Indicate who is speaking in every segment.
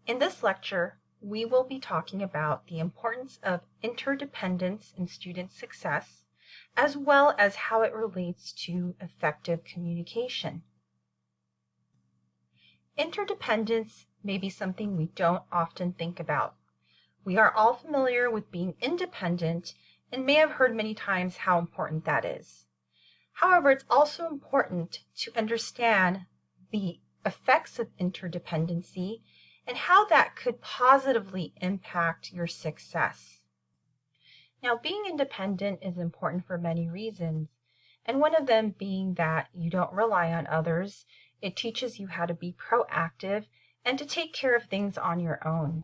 Speaker 1: In this lecture, we will be talking about the importance of interdependence in student success, as well as how it relates to effective communication. Interdependence may be something we don't often think about. We are all familiar with being independent and may have heard many times how important that is. However, it's also important to understand the effects of interdependency and how that could positively impact your success. Now, being independent is important for many reasons, and one of them being that you don't rely on others. It teaches you how to be proactive and to take care of things on your own.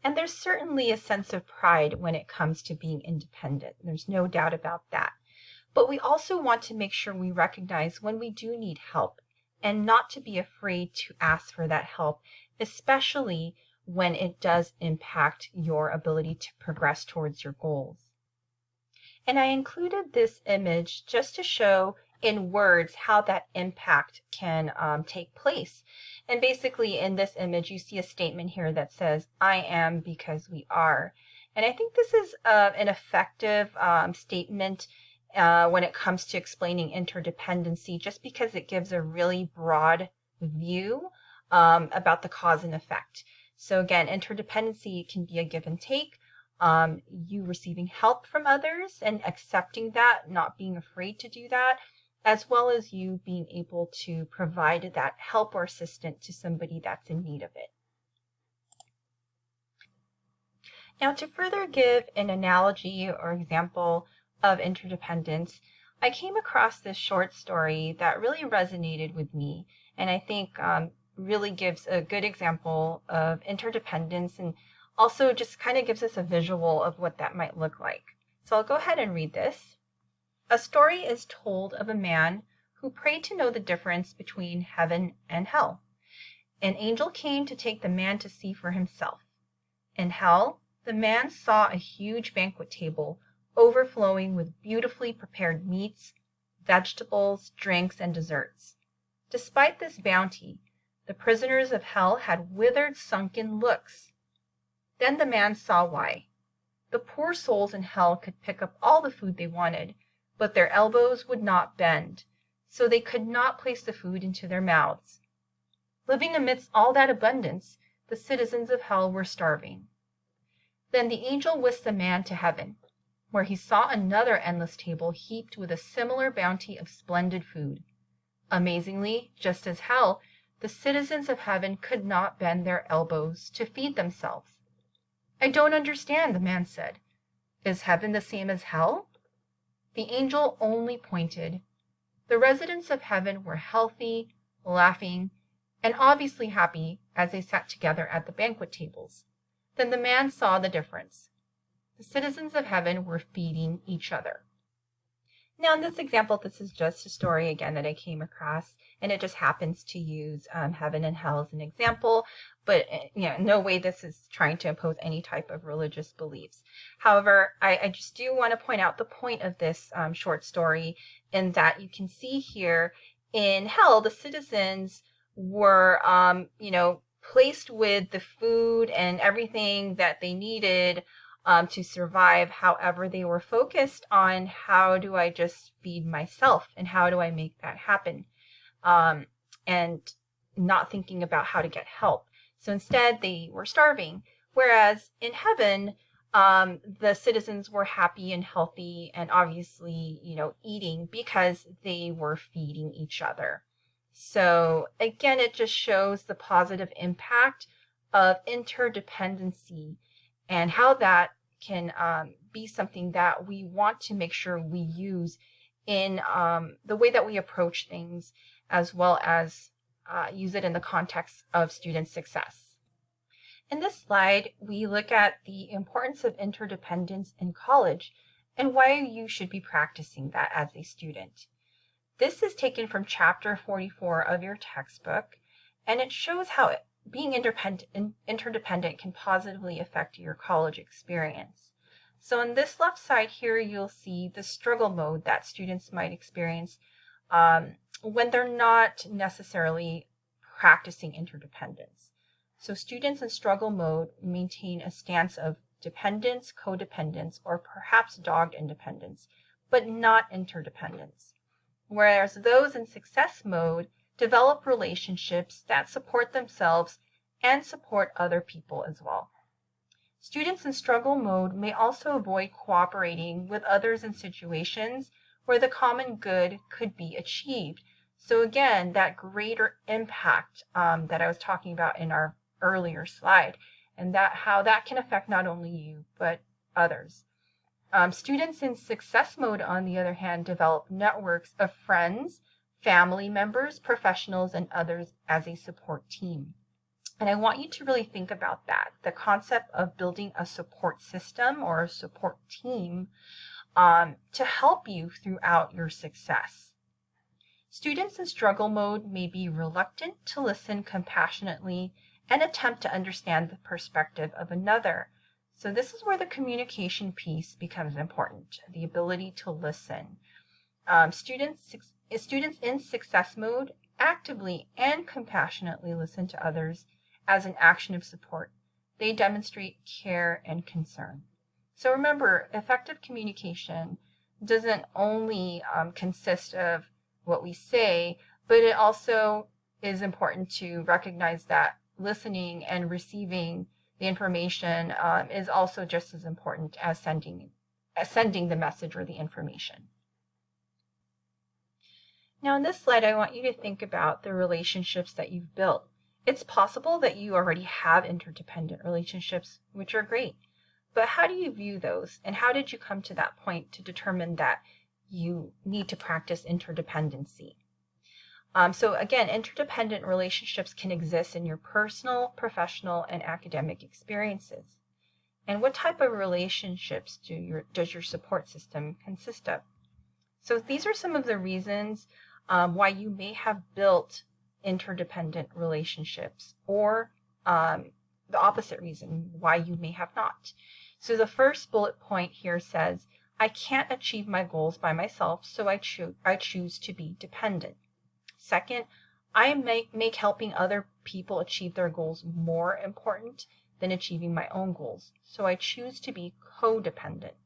Speaker 1: And there's certainly a sense of pride when it comes to being independent. There's no doubt about that. But we also want to make sure we recognize when we do need help and not to be afraid to ask for that help, especially when it does impact your ability to progress towards your goals. And I included this image just to show in words how that impact can take place. And basically in this image, you see a statement here that says, "I am because we are." And I think this is an effective statement when it comes to explaining interdependency, just because it gives a really broad view about the cause and effect. So again, interdependency can be a give and take. You receiving help from others and accepting that, not being afraid to do that, as well as you being able to provide that help or assistance to somebody that's in need of it. Now, to further give an analogy or example of interdependence, I came across this short story that really resonated with me, and I think really gives a good example of interdependence and also just kind of gives us a visual of what that might look like. So I'll go ahead and read this. A story is told of a man who prayed to know the difference between heaven and hell. An angel came to take the man to see for himself. In hell, the man saw a huge banquet table overflowing with beautifully prepared meats, vegetables, drinks, and desserts. Despite this bounty, the prisoners of hell had withered, sunken looks. Then the man saw why. The poor souls in hell could pick up all the food they wanted, but their elbows would not bend, so they could not place the food into their mouths. Living amidst all that abundance, the citizens of hell were starving. Then the angel whisked the man to heaven, where he saw another endless table heaped with a similar bounty of splendid food. Amazingly, just as hell, the citizens of heaven could not bend their elbows to feed themselves. "I don't understand," the man said. "Is heaven the same as hell?" The angel only pointed. The residents of heaven were healthy, laughing, and obviously happy as they sat together at the banquet tables. Then the man saw the difference. The citizens of heaven were feeding each other. Now in this example, this is just a story again that I came across, and it just happens to use heaven and hell as an example, but no way this is trying to impose any type of religious beliefs. However, I just do want to point out the point of this short story in that you can see here in hell, the citizens were, placed with the food and everything that they needed to survive. However, they were focused on how do I just feed myself and how do I make that happen, and not thinking about how to get help. So instead, they were starving. Whereas in heaven, the citizens were happy and healthy and obviously, eating because they were feeding each other. So again, it just shows the positive impact of interdependency and how that can be something that we want to make sure we use in the way that we approach things, as well as use it in the context of student success. In this slide, we look at the importance of interdependence in college and why you should be practicing that as a student. This is taken from chapter 44 of your textbook, and it shows how being interdependent can positively affect your college experience. So on this left side here, you'll see the struggle mode that students might experience when they're not necessarily practicing interdependence. So students in struggle mode maintain a stance of dependence, codependence, or perhaps dogged independence, but not interdependence. Whereas those in success mode develop relationships that support themselves and support other people as well. Students in struggle mode may also avoid cooperating with others in situations where the common good could be achieved. So again, that greater impact that I was talking about in our earlier slide, and that how that can affect not only you, but others. Students in success mode, on the other hand, develop networks of friends, family members, professionals, and others as a support team. And I want you to really think about that, the concept of building a support system or a support team to help you throughout your success. Students in struggle mode may be reluctant to listen compassionately and attempt to understand the perspective of another. So this is where the communication piece becomes important, the ability to listen. Students in success mode actively and compassionately listen to others as an action of support. They demonstrate care and concern. So remember, effective communication doesn't only consist of what we say, but it also is important to recognize that listening and receiving the information is also just as important as sending the message or the information. Now in this slide, I want you to think about the relationships that you've built. It's possible that you already have interdependent relationships, which are great. But how do you view those? And how did you come to that point to determine that you need to practice interdependency? So again, interdependent relationships can exist in your personal, professional, and academic experiences. And what type of relationships does your support system consist of? So these are some of the reasons why you may have built interdependent relationships, or the opposite reason why you may have not. So the first bullet point here says, I can't achieve my goals by myself, so I choose to be dependent. Second, I make helping other people achieve their goals more important than achieving my own goals, so I choose to be codependent.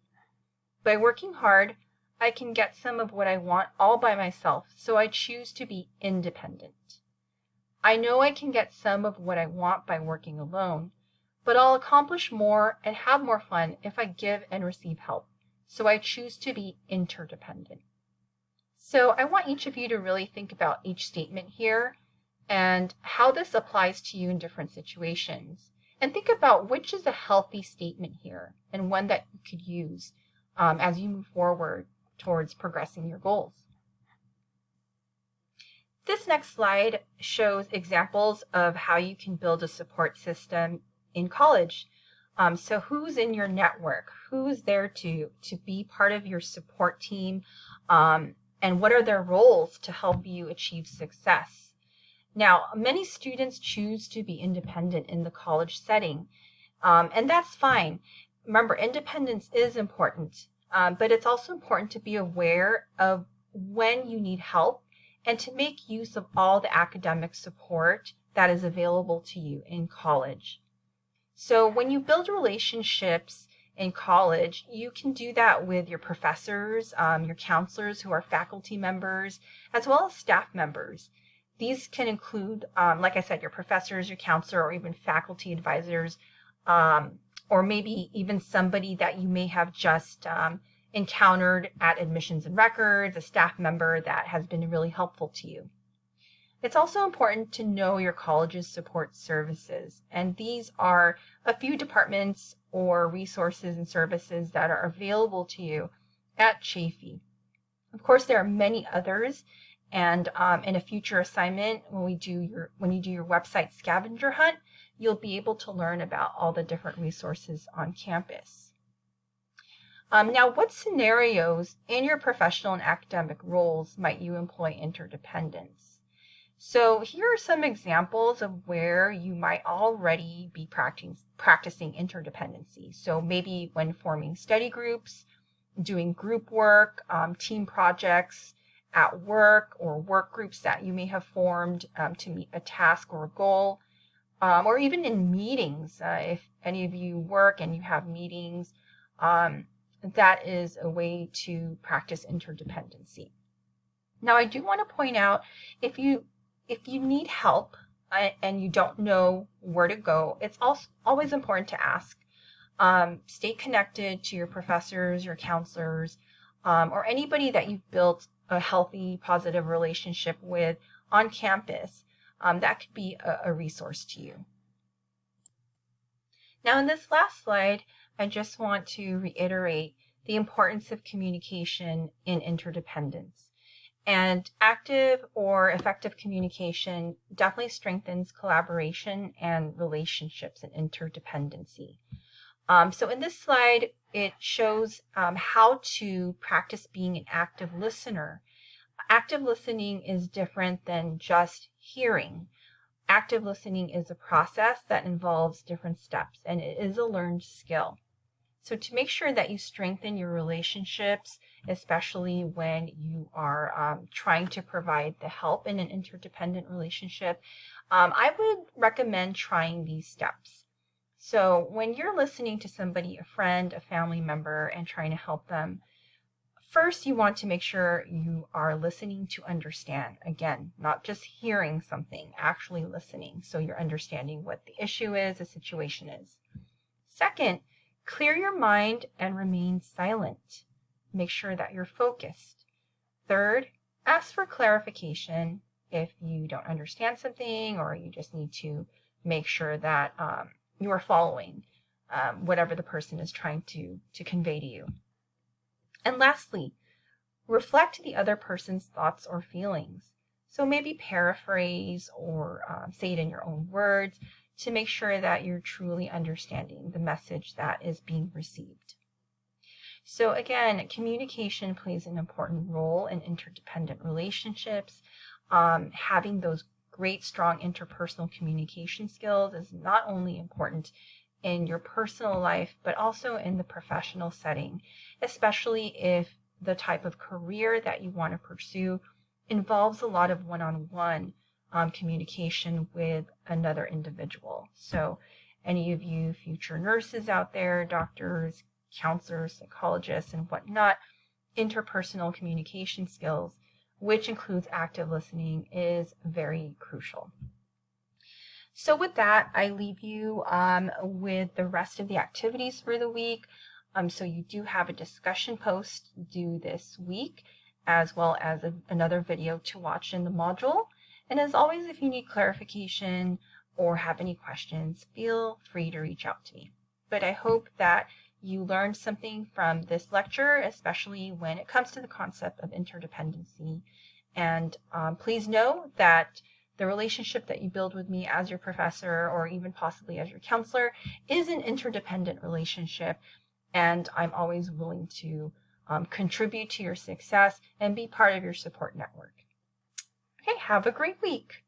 Speaker 1: By working hard, I can get some of what I want all by myself, so I choose to be independent. I know I can get some of what I want by working alone, but I'll accomplish more and have more fun if I give and receive help, so I choose to be interdependent. So I want each of you to really think about each statement here and how this applies to you in different situations. And think about which is a healthy statement here and one that you could use as you move forward towards progressing your goals. This next slide shows examples of how you can build a support system in college. So who's in your network? Who's there to be part of your support team? And what are their roles to help you achieve success? Now, many students choose to be independent in the college setting, and that's fine. Remember, independence is important, but it's also important to be aware of when you need help and to make use of all the academic support that is available to you in college. So when you build relationships in college, you can do that with your professors, your counselors who are faculty members, as well as staff members. These can include, like I said, your professors, your counselor, or even faculty advisors, or maybe even somebody that you may have just encountered at admissions and records, a staff member that has been really helpful to you. It's also important to know your college's support services, and these are a few departments or resources and services that are available to you at Chaffey. Of course, there are many others, and in a future assignment, when you do your website scavenger hunt, you'll be able to learn about all the different resources on campus. Now, what scenarios in your professional and academic roles might you employ interdependence? So here are some examples of where you might already be practicing interdependency. So maybe when forming study groups, doing group work, team projects at work, or work groups that you may have formed to meet a task or a goal, or even in meetings. If any of you work and you have meetings, that is a way to practice interdependency. Now, I do want to point out, if you need help and you don't know where to go, it's also always important to ask. Stay connected to your professors, your counselors, or anybody that you've built a healthy, positive relationship with on campus. That could be a resource to you. Now, in this last slide, I just want to reiterate the importance of communication in interdependence. And active or effective communication definitely strengthens collaboration and relationships and interdependency. So in this slide, it shows how to practice being an active listener. Active listening is different than just hearing. Active listening is a process that involves different steps, and it is a learned skill. So to make sure that you strengthen your relationships, especially when you are trying to provide the help in an interdependent relationship, I would recommend trying these steps. So when you're listening to somebody, a friend, a family member, and trying to help them, first you want to make sure you are listening to understand. Again, not just hearing something, actually listening. So you're understanding what the issue is, the situation is. Second, clear your mind and remain silent. Make sure that you're focused. Third, ask for clarification if you don't understand something or you just need to make sure that you are following whatever the person is trying to convey to you. And lastly, reflect the other person's thoughts or feelings. So maybe paraphrase or say it in your own words to make sure that you're truly understanding the message that is being received. So again, communication plays an important role in interdependent relationships. Having those great, strong interpersonal communication skills is not only important in your personal life, but also in the professional setting, especially if the type of career that you want to pursue involves a lot of one-on-one communication with another individual. So any of you future nurses out there, doctors, counselors, psychologists, and whatnot, interpersonal communication skills, which includes active listening, is very crucial. So with that, I leave you with the rest of the activities for the week. So you do have a discussion post due this week, as well as another video to watch in the module. And as always, if you need clarification or have any questions, feel free to reach out to me. But I hope that you learned something from this lecture, especially when it comes to the concept of interdependency. And please know that the relationship that you build with me as your professor or even possibly as your counselor is an interdependent relationship. And I'm always willing to contribute to your success and be part of your support network. Okay, have a great week.